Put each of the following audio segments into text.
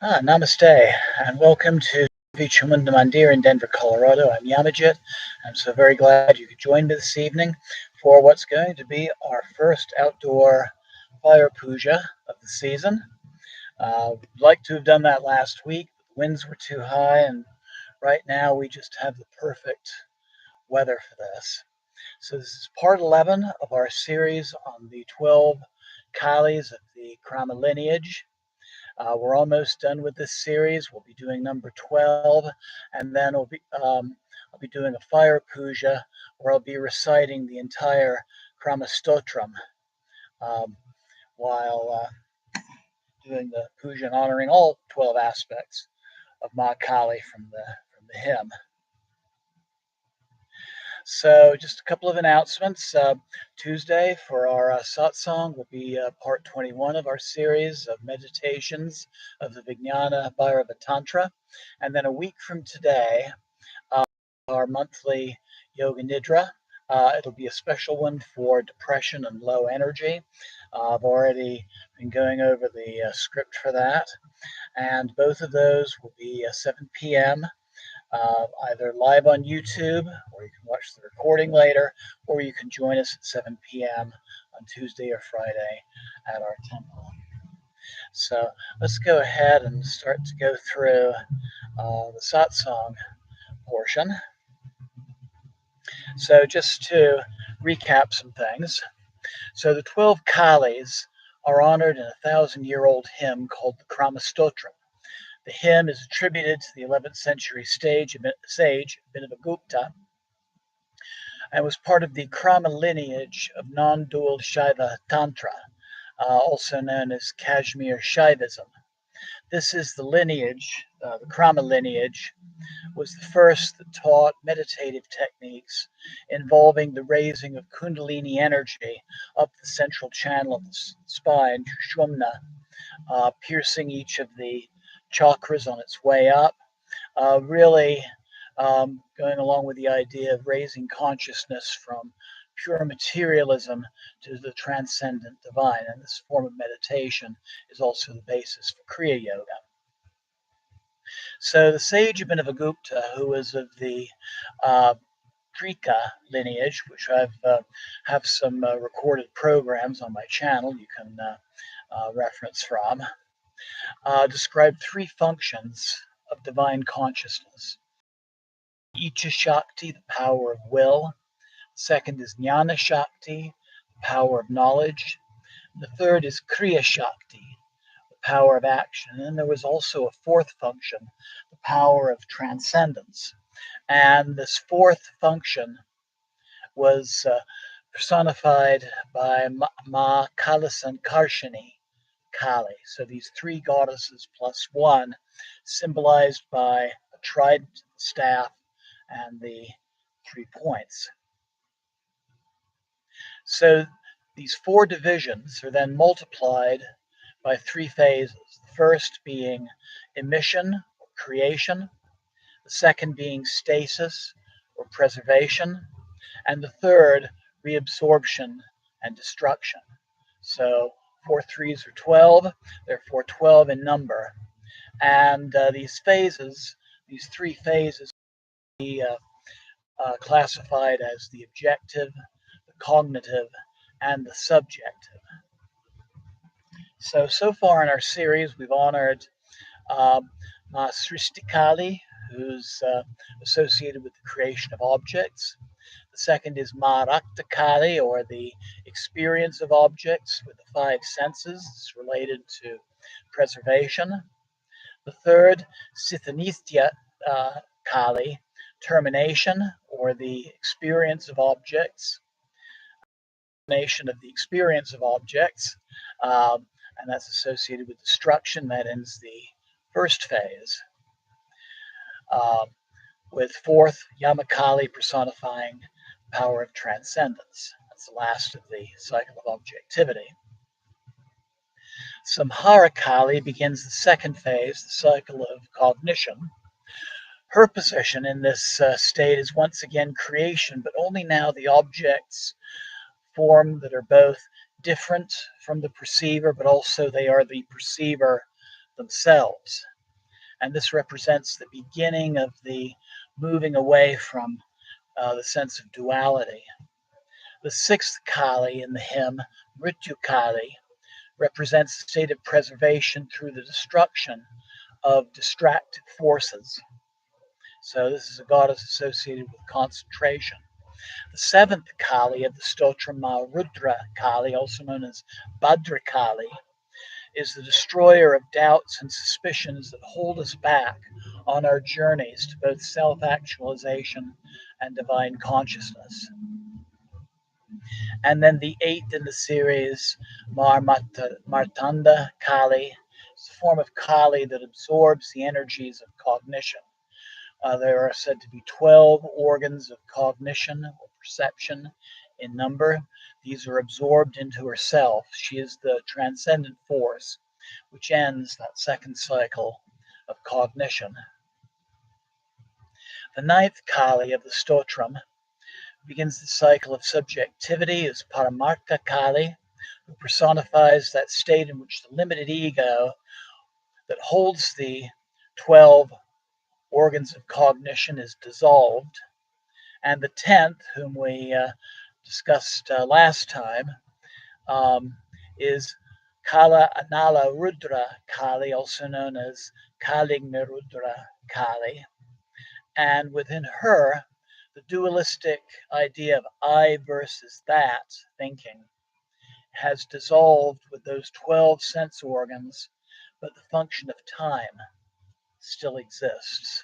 Namaste, and welcome to Vichamunda Mandir in Denver, Colorado. I'm Yamajit. I'm so very glad you could join me this evening for what's going to be our first outdoor fire puja of the season. We'd like to have done that last week, but the winds were too high, and right now we just have the perfect weather for this. So this is part 11 of our series on the 12 Kalis of the Krama lineage. We're almost done with this series. We'll be doing number 12, and then I'll be doing a fire puja where I'll be reciting the entire Krama Stotram um, while doing the puja and honoring all 12 aspects of Mahakali from the hymn. So just a couple of announcements. Tuesday for our satsang will be part 21 of our series of meditations of the Vijnana Bhairava Tantra. And then a week from today, our monthly Yoga Nidra. It'll be a special one for depression and low energy. I've already been going over the script for that. And both of those will be 7 p.m. Either live on YouTube, or you can watch the recording later, or you can join us at 7 p.m. on Tuesday or Friday at our temple. So let's go ahead and start to go through the satsang portion. So just to recap some things. So the 12 Kalis are honored in a 1,000-year-old hymn called the Krama Stotram. The hymn is attributed to the 11th century sage Abhinavagupta and was part of the Krama lineage of non-dual Shaiva Tantra, also known as Kashmir Shaivism. This is the lineage, the Krama lineage, was the first that taught meditative techniques involving the raising of Kundalini energy up the central channel of the spine, Sushumna, piercing each of the chakras on its way up, really going along with the idea of raising consciousness from pure materialism to the transcendent divine. And this form of meditation is also the basis for Kriya Yoga. So the sage Abhinavagupta, who was of the Trika lineage, which I've have some recorded programs on my channel you can reference from, described three functions of divine consciousness. Icha Shakti, the power of will. Second is Jnana Shakti, the power of knowledge. The third is Kriya Shakti, the power of action. And then there was also a fourth function, the power of transcendence. And this fourth function was personified by Mahakala Kali. So these three goddesses plus one, symbolized by a trident, staff, and the 3 points. So these 4 divisions are then multiplied by 3 phases. The first being emission or creation, the second being stasis or preservation, and the third reabsorption and destruction. So 4 3s are 12, therefore 12 in number. And these 3 phases, be classified as the objective, the cognitive, and the subjective. So far in our series, we've honored Kali, who's associated with the creation of objects. The second is Kali, or the experience of objects with the 5 senses. It's related to preservation. The third, Sithanithya Kali, termination, or the experience of objects. Termination of the experience of objects, and that's associated with destruction. That ends the first phase. With fourth, Yamakali personifying the power of transcendence. That's the last of the cycle of objectivity. Samhara Kali begins the second phase, the cycle of cognition. Her position in this state is once again creation, but only now the objects form that are both different from the perceiver, but also they are the perceiver themselves. And this represents the beginning of the moving away from the sense of duality. The sixth Kali in the hymn, Mrityu Kali, represents the state of preservation through the destruction of distracted forces. So this is a goddess associated with concentration. The seventh Kali of the Stotra, Rudra Kali, also known as Bhadra Kali, is the destroyer of doubts and suspicions that hold us back on our journeys to both self-actualization and divine consciousness. And then the eighth in the series, Martanda Kali, is a form of Kali that absorbs the energies of cognition. There are said to be 12 organs of cognition or perception in number. These are absorbed into herself. She is the transcendent force which ends that second cycle of cognition. The ninth Kali of the Stotram begins the cycle of subjectivity as Paramartakali, who personifies that state in which the limited ego that holds the 12 organs of cognition is dissolved. And the 10th, whom we discussed last time, is Kala Anala Rudra Kali, also known as Kaligna Rudra Kali. And within her, the dualistic idea of I versus that thinking has dissolved with those 12 sense organs, but the function of time still exists.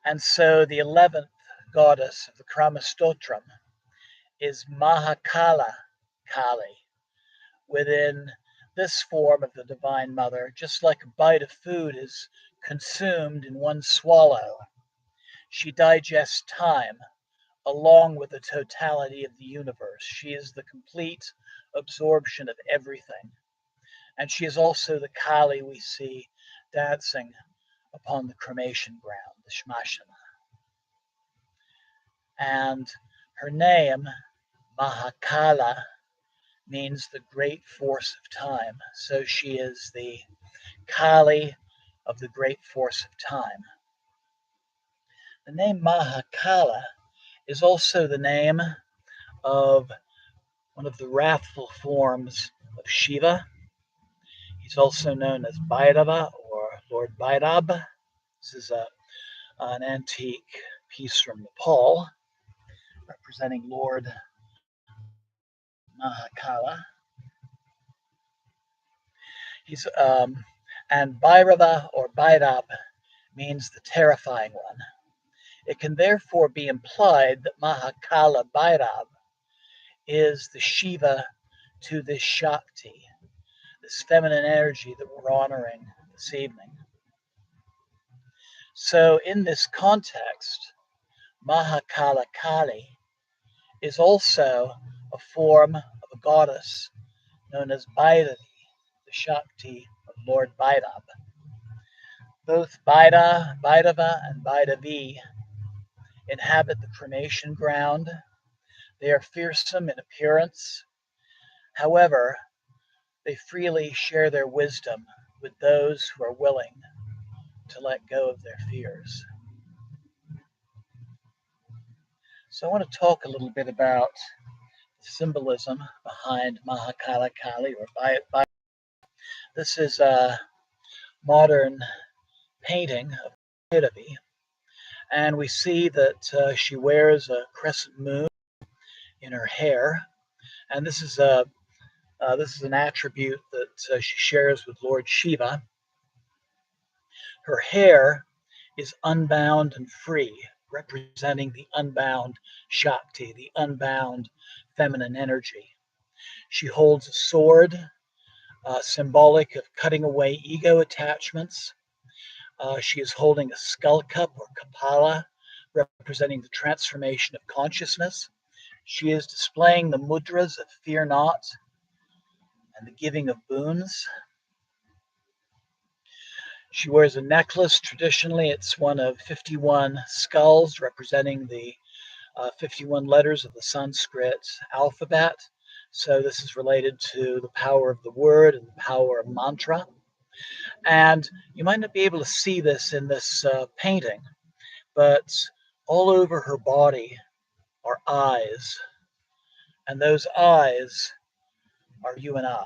And so the 11th goddess of the Krama Stotram is Mahakala Kali. Within this form of the Divine Mother, just like a bite of food is consumed in one swallow, she digests time along with the totality of the universe. She is the complete absorption of everything. And she is also the Kali we see dancing upon the cremation ground, the Shmashana. And her name, Mahakala, means the great force of time. So she is the Kali of the great force of time. The name Mahakala is also the name of one of the wrathful forms of Shiva. He's also known as Bhairava or Lord Bhairab. This is an antique piece from Nepal representing Lord Mahakala. He's and Bhairava or Bhairab means the terrifying one. It can therefore be implied that Mahakala Bhairab is the Shiva to this Shakti, this feminine energy that we're honoring this evening. So in this context, Mahakala Kali is also a form of a goddess known as Bhairavi, the Shakti of Lord Bhairab. Both Bhairava and Bhairavi inhabit the cremation ground. They are fearsome in appearance. However, they freely share their wisdom with those who are willing to let go of their fears. So I want to talk a little bit about the symbolism behind Mahakala Kali or Bhairava. This is a modern painting of Bhairavi, and we see that she wears a crescent moon in her hair, and this is an attribute that she shares with Lord Shiva. Her hair is unbound and free, representing the unbound Shakti, the unbound feminine energy. She holds a sword, symbolic of cutting away ego attachments. She is holding a skull cup or kapala, representing the transformation of consciousness. She is displaying the mudras of fear not and the giving of boons. She wears a necklace. Traditionally, it's one of 51 skulls representing the 51 letters of the Sanskrit alphabet. So this is related to the power of the word and the power of mantra. And you might not be able to see this in this painting, but all over her body are eyes, and those eyes are you and I.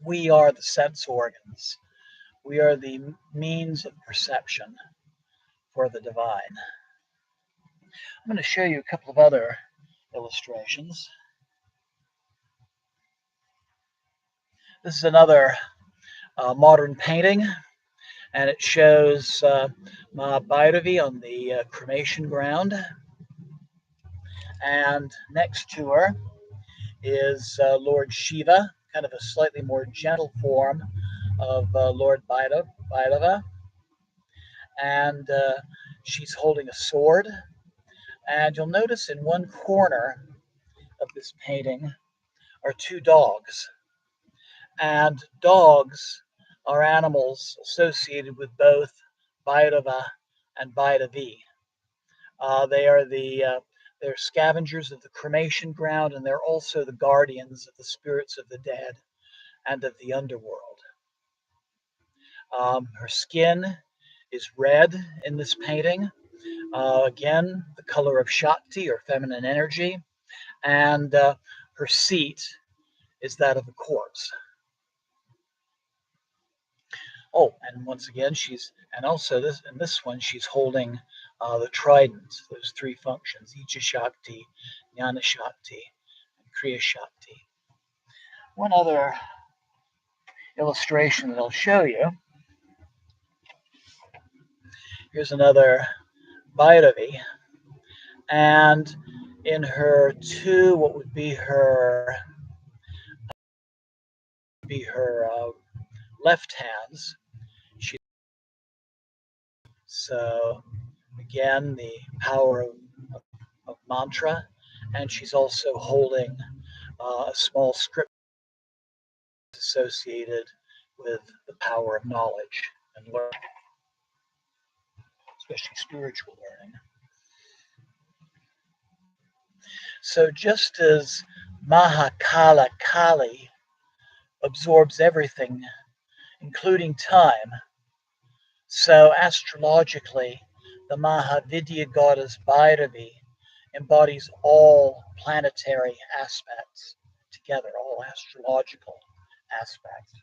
We are the sense organs. We are the means of perception for the divine. I'm going to show you a couple of other illustrations. This is another modern painting, and it shows Ma Bhairavi on the cremation ground. And next to her is Lord Shiva, kind of a slightly more gentle form of Lord Bhairava. And she's holding a sword. And you'll notice in one corner of this painting are two dogs. And dogs are animals associated with both Bhairava and Bhairavi. They're scavengers of the cremation ground, and they're also the guardians of the spirits of the dead and of the underworld. Her skin is red in this painting. Again, the color of Shakti or feminine energy, and her seat is that of a corpse. Oh, and once again, this one, she's holding the trident, those three functions, Ija Shakti, Jnana Shakti, and Kriya Shakti. One other illustration that I'll show you. Here's another Bhairavi, and in her two, what would be her left hands, so again, the power of mantra, and she's also holding a small script associated with the power of knowledge and learning, especially spiritual learning. So just as Mahakala Kali absorbs everything, including time, so astrologically, the Mahavidya goddess Bhairavi embodies all planetary aspects together, all astrological aspects.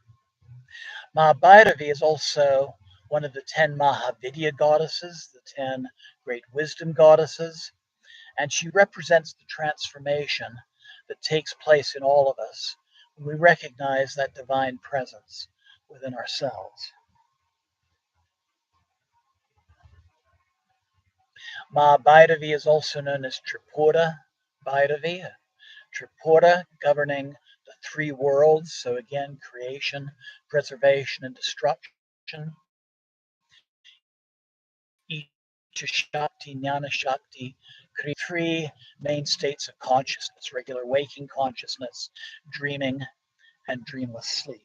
Bhairavi is also one of the 10 Mahavidya goddesses, the 10 great wisdom goddesses, and she represents the transformation that takes place in all of us when we recognize that divine presence within ourselves. Bhairavi is also known as Tripura Bhairavi. Tripura governing the three worlds, so again, creation, preservation, and destruction. Isha Shakti, Jnana Shakti, three main states of consciousness: regular waking consciousness, dreaming, and dreamless sleep.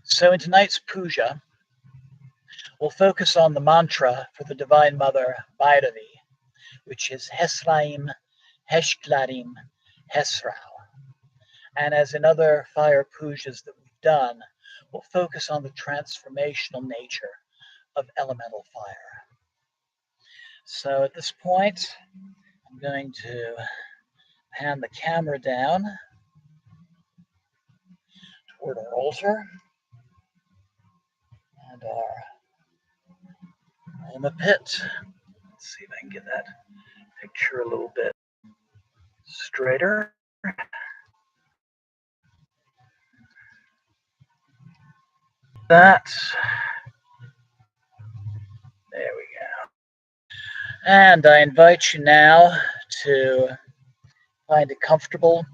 So in tonight's puja, we'll focus on the mantra for the Divine Mother Bhairavi, which is Hesraim, Heshklarim, Hesrao. And as in other fire pujas that we've done, we'll focus on the transformational nature of elemental fire. So at this point, I'm going to hand the camera down toward our altar and our Homa pit. Let's see if I can get that picture a little bit straighter. That. There we go. And I invite you now to find a comfortable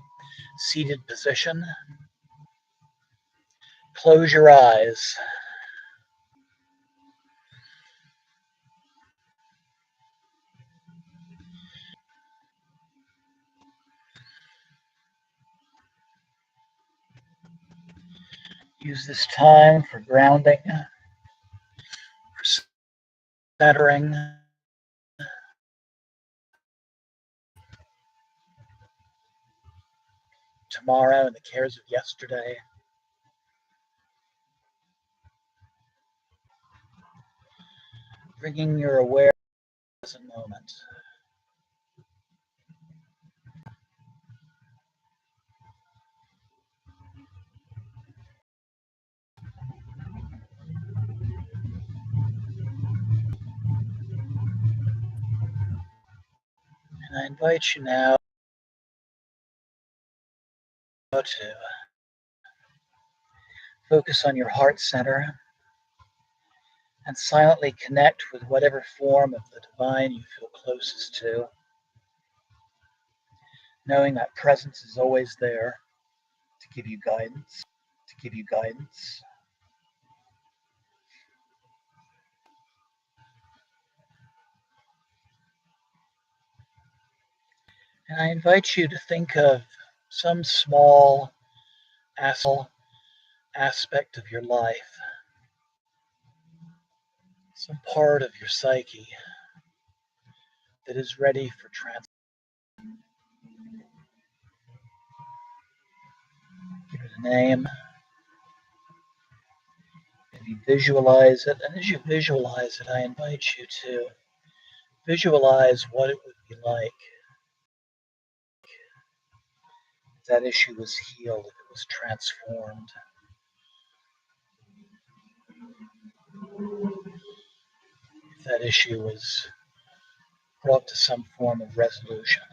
seated position. Close your eyes. Use this time for grounding, for centering, tomorrow and the cares of yesterday. bringing your awareness to the present moment. And I invite you now to focus on your heart center and silently connect with whatever form of the divine you feel closest to, knowing that presence is always there to give you guidance, And I invite you to think of some small aspect of your life, some part of your psyche that is ready for transformation. Give it a name. Maybe visualize it. And as you visualize it, I invite you to visualize what it would be like if that issue was healed, if it was transformed. If that issue was brought to some form of resolution.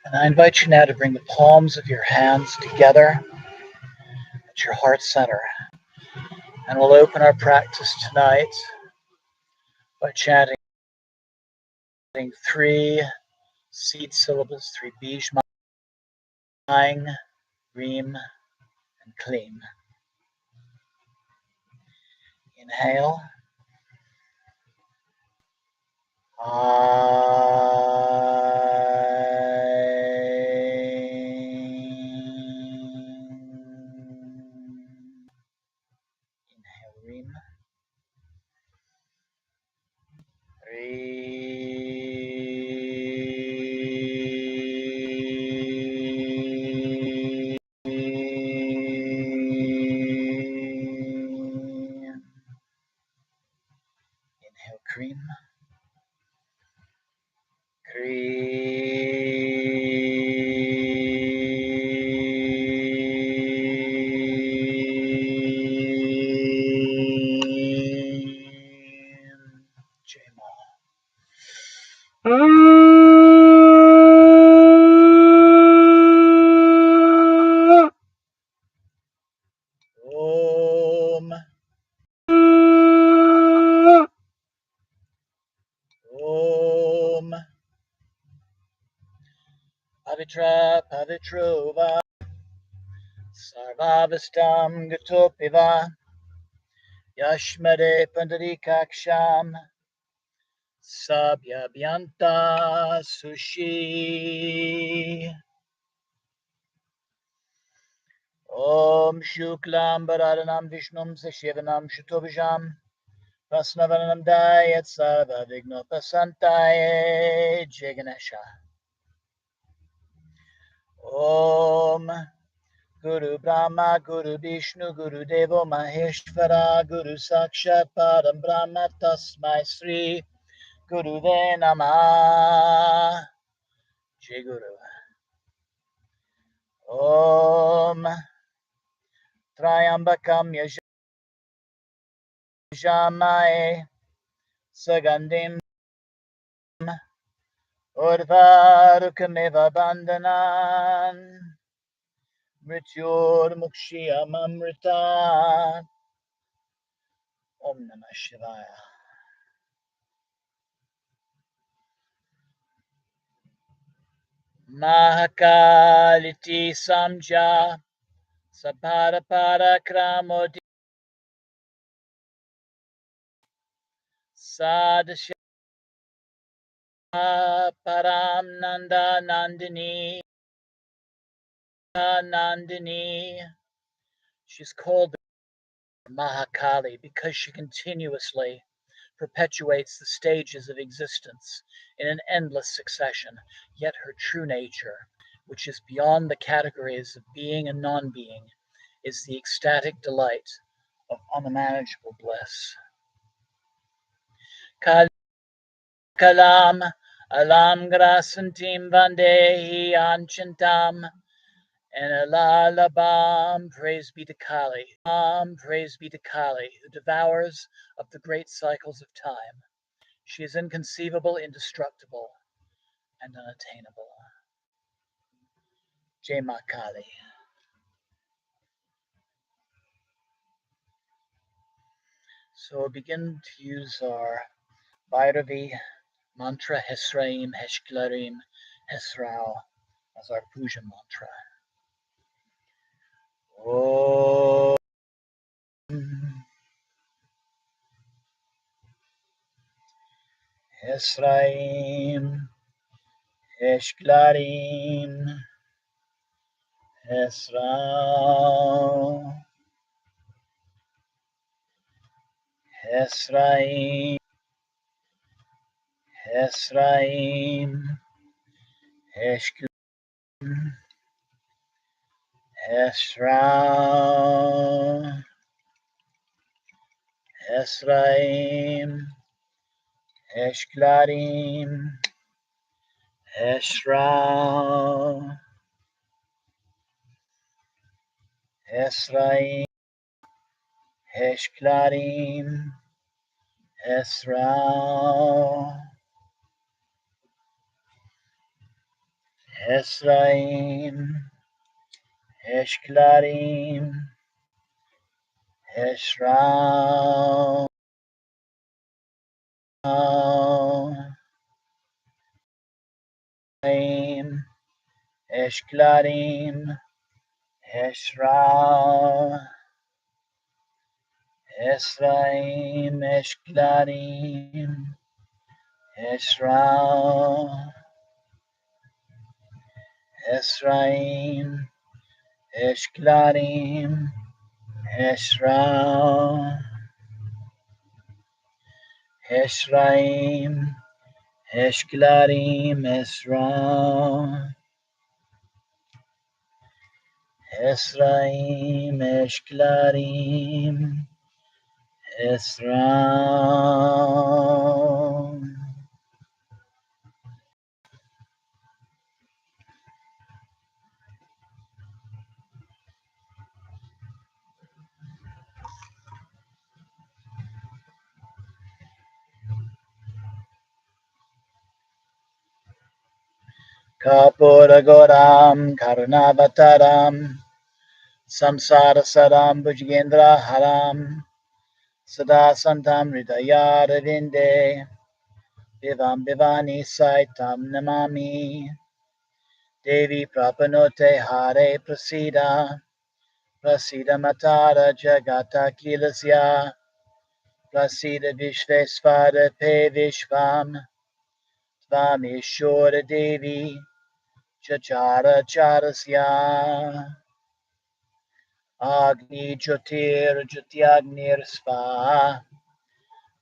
And I invite you now to bring the palms of your hands together at your heart center. And we'll open our practice tonight by chanting 3 seed syllables, 3 bij, Mang, Reem, and Kleem. Inhale. Inhale, Reem. Inhale, Cream. Om. Om. Pavitra Pavitrova Sarvavastam Gatopiva Yashmade Pandarikaksham Sabhyabhyanta Sushi Om Shuklam Bharadhanam Vishnum Sashivanam Shutovijam Vasnavanam Dayat Sarva Vignopasantaye Jaganesha Om Guru Brahma, Guru Vishnu, Guru Devo Maheshvara, Guru Sakshat Param Brahma Tasmai Sri Guru Ve Namah Jai Guru. Om Trayambakam Yajamae Sagandim Urvarukamiva Bandhanan Mrityor Mukshiyam Amrita. Om Namah Shivaya. Mahakali Samja Paramartakali Sadasha Param Nanda Nandini. She's called Mahakali, because she continuously perpetuates the stages of existence in an endless succession, yet her true nature, which is beyond the categories of being and non-being, is the ecstatic delight of unmanageable bliss. Kalam alam grasantim vandehi anchantam and alalabam, praise be to Kali. Praise be to Kali, who devours of the great cycles of time. She is inconceivable, indestructible, and unattainable. Jai Ma Kali. So we'll begin to use our Bhairavi mantra, Hesraim, Heshklarim, Hesrao, as our puja mantra. Om Hesraim, Heshklarim, Hesrao, Hesraim, Hesraim, Heshklarim, Hesrao, Hesraim, Heshklarim, Hesrao, Hesraim, Heshklarim, Hesrao, Hesraim, Heshklarim, Hesrao, Heshklarim, Hesrao, Hesraim, Heshklarim, Hesrao, Hesraim, Heshklarim, Hesrao, Hesraim, Heshklarim, Hesrao, Hesraim, Heshklarim, Hesrao. Kapuragoram, Karunavataram, Samsarasaram, Bhujagendra Haram, Sada Santam Hridayarvinde, Vivam Vivani Saitam Namami, Devi Prapanote Hare Prasida, Prasida Matara Jagata Kilasya, Prasida Vishvesvara Pe Vishvam, Tvamishora Devi, Chachara Charasya, Agni Jyotir Jyotiagnir Sva,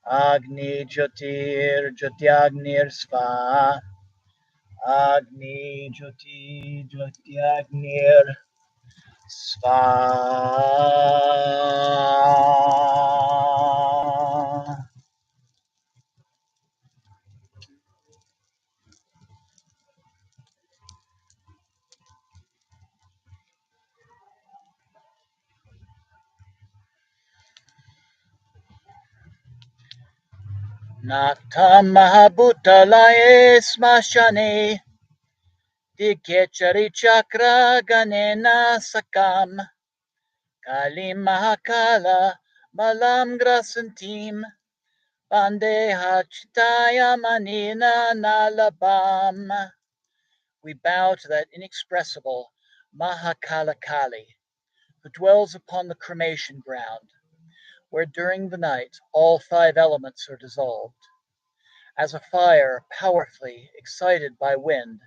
Agni Jyotir Jyotiagnir Sva, Agni Jyoti Jyotiagnir Sva. Naktam Mahabhutalaye Smashane Dikechari Chakra Ganena Sakam Kali Mahakala Malam Grasantim Bande Hachitaya Manina Nalabam. We bow to that inexpressible Mahakala Kali, who dwells upon the cremation ground, where during the night all 5 elements are dissolved. As a fire powerfully excited by wind,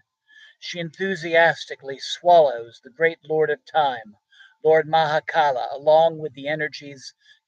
she enthusiastically swallows the great Lord of Time, Lord Mahakala, along with the energies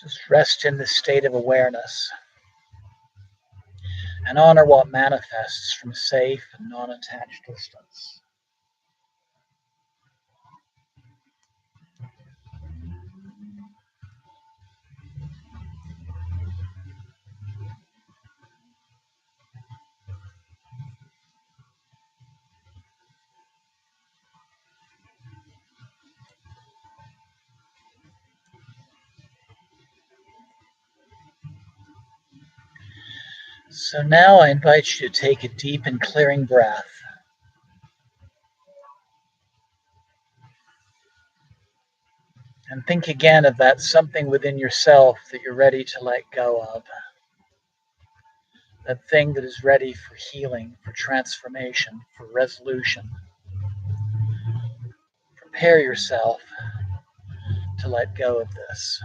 Just rest in this state of awareness and honor what manifests from a safe and non-attached distance. So now I invite you to take a deep and clearing breath. And think again of that something within yourself that you're ready to let go of. That thing that is ready for healing, for transformation, for resolution. Prepare yourself to let go of this.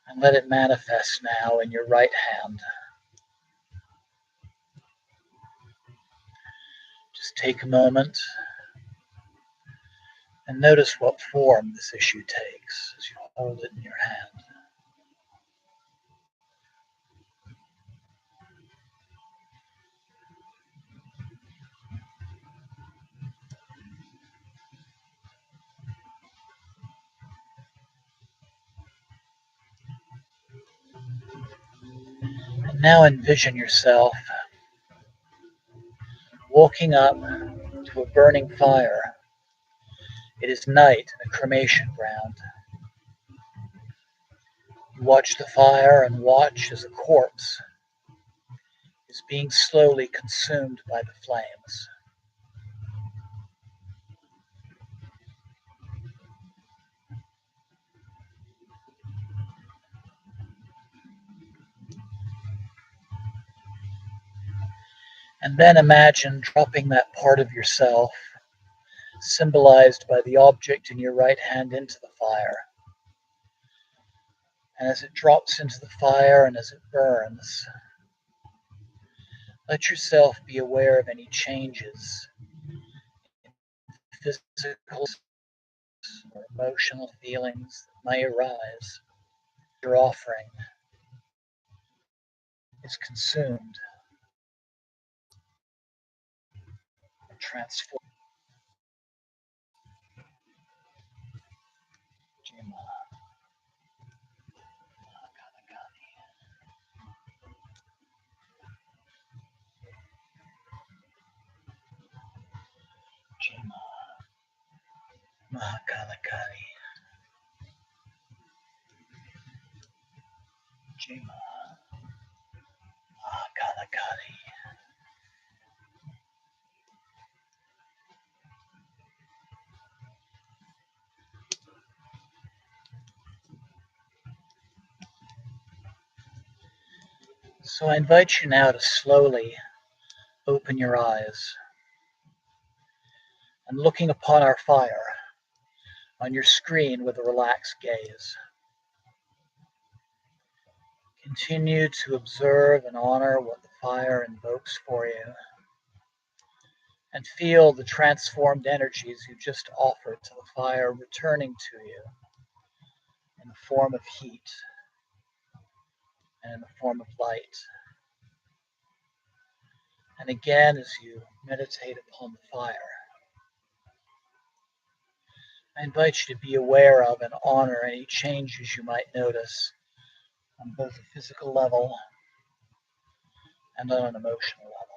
And let it manifest now in your right hand. Just take a moment and notice what form this issue takes as you hold it in your hand. And now envision yourself walking up to a burning fire. It is night in a cremation ground. You watch the fire and watch as a corpse is being slowly consumed by the flames. And then imagine dropping that part of yourself, symbolized by the object in your right hand, into the fire. And as it drops into the fire and as it burns, let yourself be aware of any changes in physical or emotional feelings that may arise. Your offering is consumed and transformed. Jima, Mahakala Kali, Jima, Mahakala Kali, Jima, Mahakala Kali. So I invite you now to slowly open your eyes and looking upon our fire on your screen with a relaxed gaze. Continue to observe and honor what the fire invokes for you and feel the transformed energies you just offered to the fire returning to you in the form of heat and in the form of light. And again, as you meditate upon the fire, I invite you to be aware of and honor any changes you might notice on both a physical level and on an emotional level.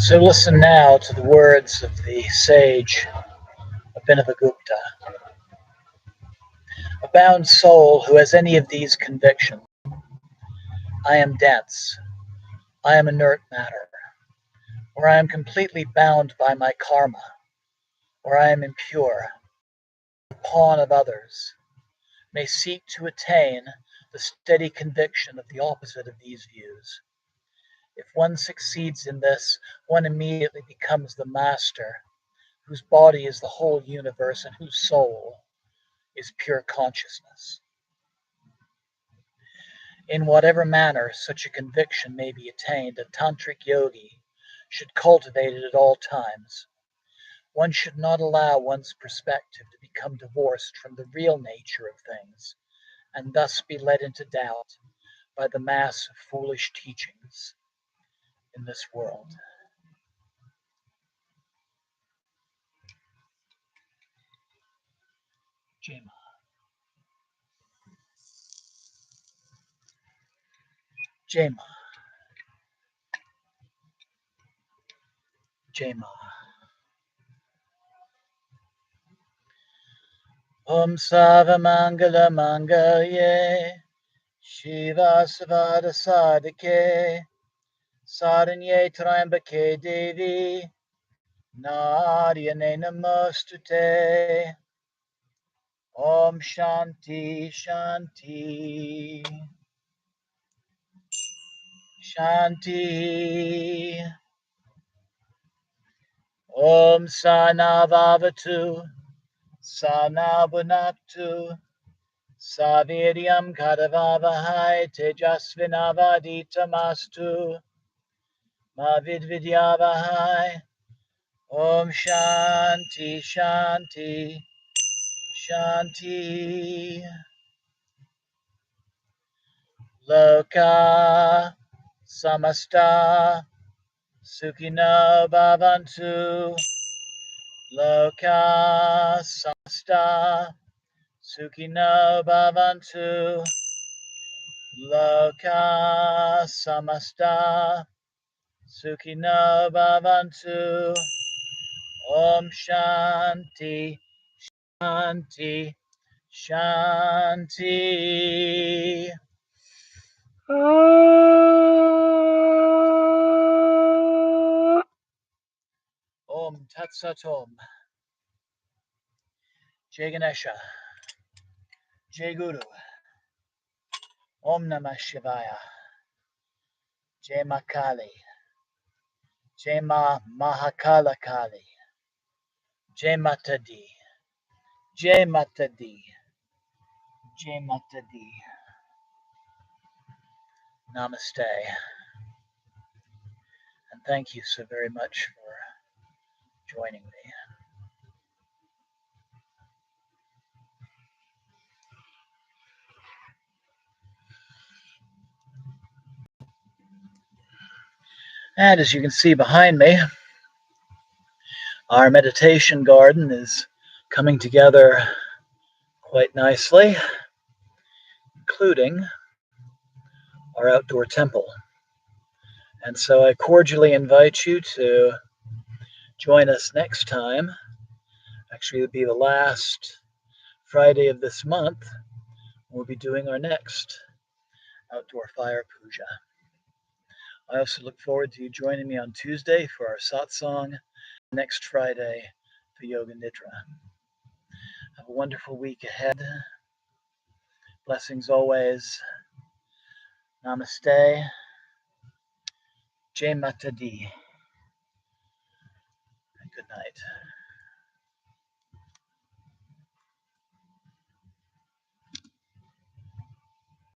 So listen now to the words of the sage Abhinavagupta. A bound soul who has any of these convictions: I am dense, I am inert matter, or I am completely bound by my karma, or I am impure, the pawn of others, may seek to attain the steady conviction of the opposite of these views. If one succeeds in this, one immediately becomes the master, whose body is the whole universe and whose soul is pure consciousness. In whatever manner such a conviction may be attained, a tantric yogi should cultivate it at all times. One should not allow one's perspective to become divorced from the real nature of things, and thus be led into doubt by the mass of foolish teachings in this world. Jema, Jema, Jema. Om Savamangala Mangalye Shiva Savada Sadike Saranye Trambake Devi Naryane Namostute. Om Shanti Shanti Shanti. Om Sanavavatu Sanabunaktu Saviryam Kadavavahai Tejasvinavaditamastu Mavidvidyavahai. Om Shanti Shanti Shanti. Loka Samasta Sukhino Bhavantu. Loka Samasta Sukhino Bhavantu. Loka Samasta Sukhino Bhavantu. Om Shanti Shanti Shanti. Om Tat Sat Om. Jai Ganesha. Jai Guru. Om Namah Shivaya. Jai Makali. Jai Mahakala Kali. Jai Mata Di. Jai Mata Di. Jai Mata Di. Namaste. And thank you so very much for joining me. And as you can see behind me, our meditation garden is coming together quite nicely, including our outdoor temple. And so I cordially invite you to join us next time. Actually, it'll be the last Friday of this month. We'll be doing our next outdoor fire puja. I also look forward to you joining me on Tuesday for our satsang, next Friday for Yoga Nidra. Have a wonderful week ahead. Blessings always. Namaste. Jai Mata Di. And good night.